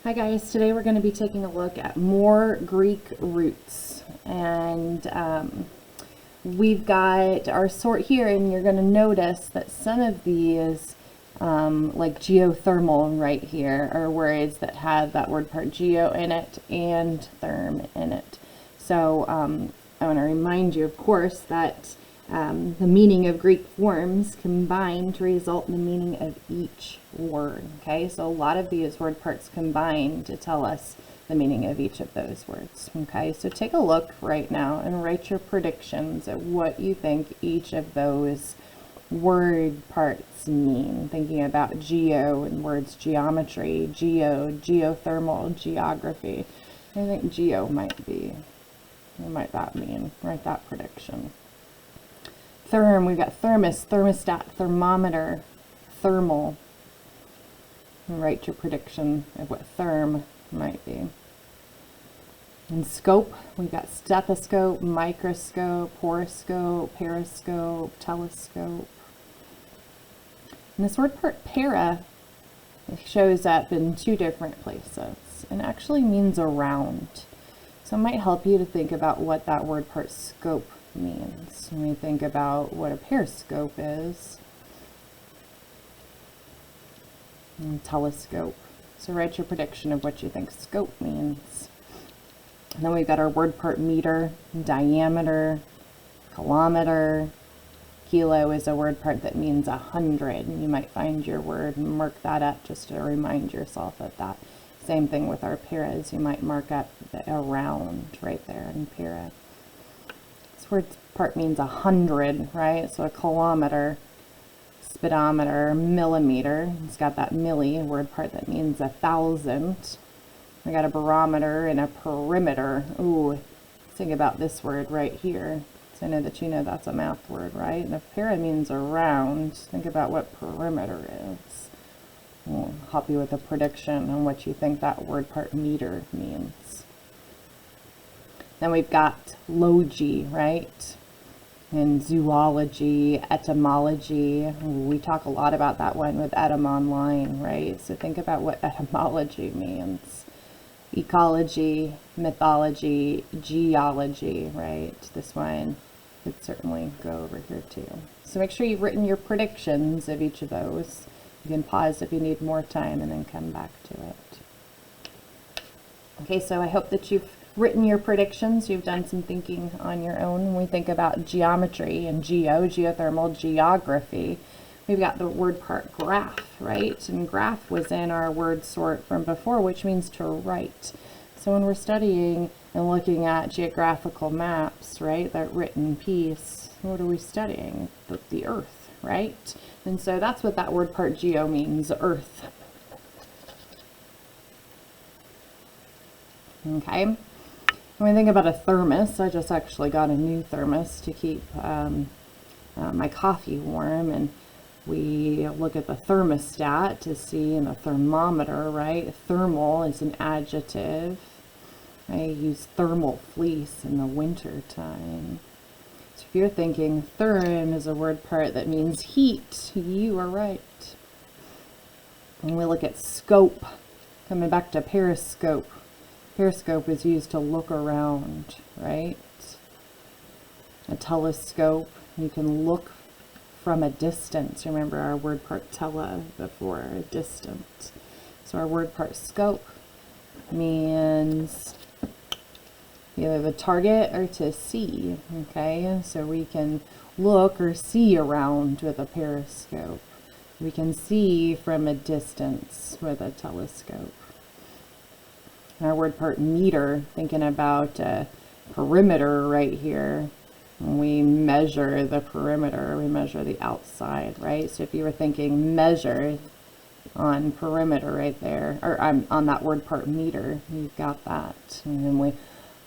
Hi guys, today we're going to be taking a look at more Greek roots, and we've got our sort here, and you're going to notice that some of these like geothermal right here are words that have that word part geo in it and therm in it. So I want to remind you, of course, that the meaning of Greek forms combine to result in the meaning of each word. Okay, so a lot of these word parts combine to tell us the meaning of each of those words. Okay, so take a look right now and write your predictions at what you think each of those word parts mean. Thinking about geo and words geometry, geothermal, geography. I think geo might be, what might that mean? Write that prediction. Therm, we've got thermos, thermostat, thermometer, thermal. And write your prediction of what therm might be. And scope, we've got stethoscope, microscope, horoscope, periscope, telescope. And this word part para shows up in two different places and actually means around. So it might help you to think about what that word part scope means when we think about what a periscope is and telescope. So write your prediction of what you think scope means. And then we've got our word part meter, diameter, kilometer. Kilo is a word part that means 100. You might find your word and mark that up just to remind yourself of that. Same thing with our paras. You might mark up the around right there in para. This word part means 100, right? So a kilometer, speedometer, millimeter. It's got that milli, a word part that means 1,000. We got a barometer and a perimeter. Ooh, think about this word right here. So I know that you know that's a math word, right? And if para means around, think about what perimeter is. We'll help you with a prediction on what you think that word part meter means. Then we've got logy, right? And zoology, etymology. We talk a lot about that one with Etym Online, right? So think about what etymology means. Ecology, mythology, geology, right? This one could certainly go over here too. So make sure you've written your predictions of each of those. You can pause if you need more time and then come back to it. Okay, so I hope that you've written your predictions. You've done some thinking on your own. When we think about geometry and geothermal, geography, we've got the word part graph, right? And graph was in our word sort from before, which means to write. So when we're studying and looking at geographical maps, right, that written piece, what are we studying? The earth, right? And so that's what that word part geo means, earth. Okay. When we think about a thermos, I just actually got a new thermos to keep my coffee warm, and we look at the thermostat to see, and the thermometer, right? Thermal is an adjective. I use thermal fleece in the winter time. So if you're thinking therm is a word part that means heat, you are right. And we look at scope, coming back to periscope. Periscope is used to look around, right? A telescope, you can look from a distance. Remember our word part tele before, a distance. So our word part scope means either the target or to see, okay? So we can look or see around with a periscope. We can see from a distance with a telescope. Our word part meter, thinking about a perimeter right here. When we measure the perimeter, we measure the outside, right? So if you were thinking measure on perimeter right there, or on that word part meter, you've got that. And then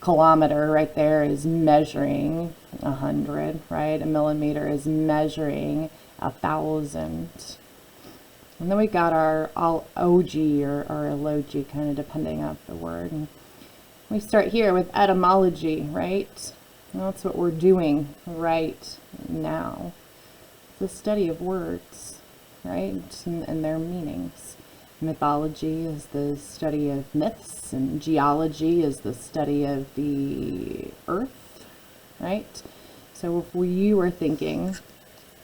kilometer right there is measuring 100, right? A millimeter is measuring 1,000. And then we got our logy or logy, kind of depending on the word. And we start here with etymology, right? Well, that's what we're doing right now. It's the study of words, right? And their meanings. Mythology is the study of myths, and geology is the study of the earth, right? So if you are thinking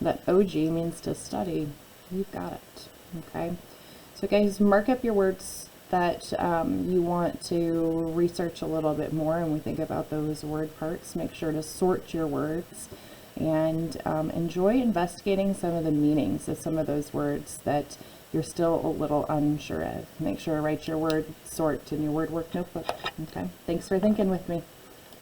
that OG means to study, you've got it, okay? So guys, mark up your words that you want to research a little bit more, and we think about those word parts. Make sure to sort your words and enjoy investigating some of the meanings of some of those words that you're still a little unsure of. Make sure to write your word sort in your word work notebook. Okay, thanks for thinking with me.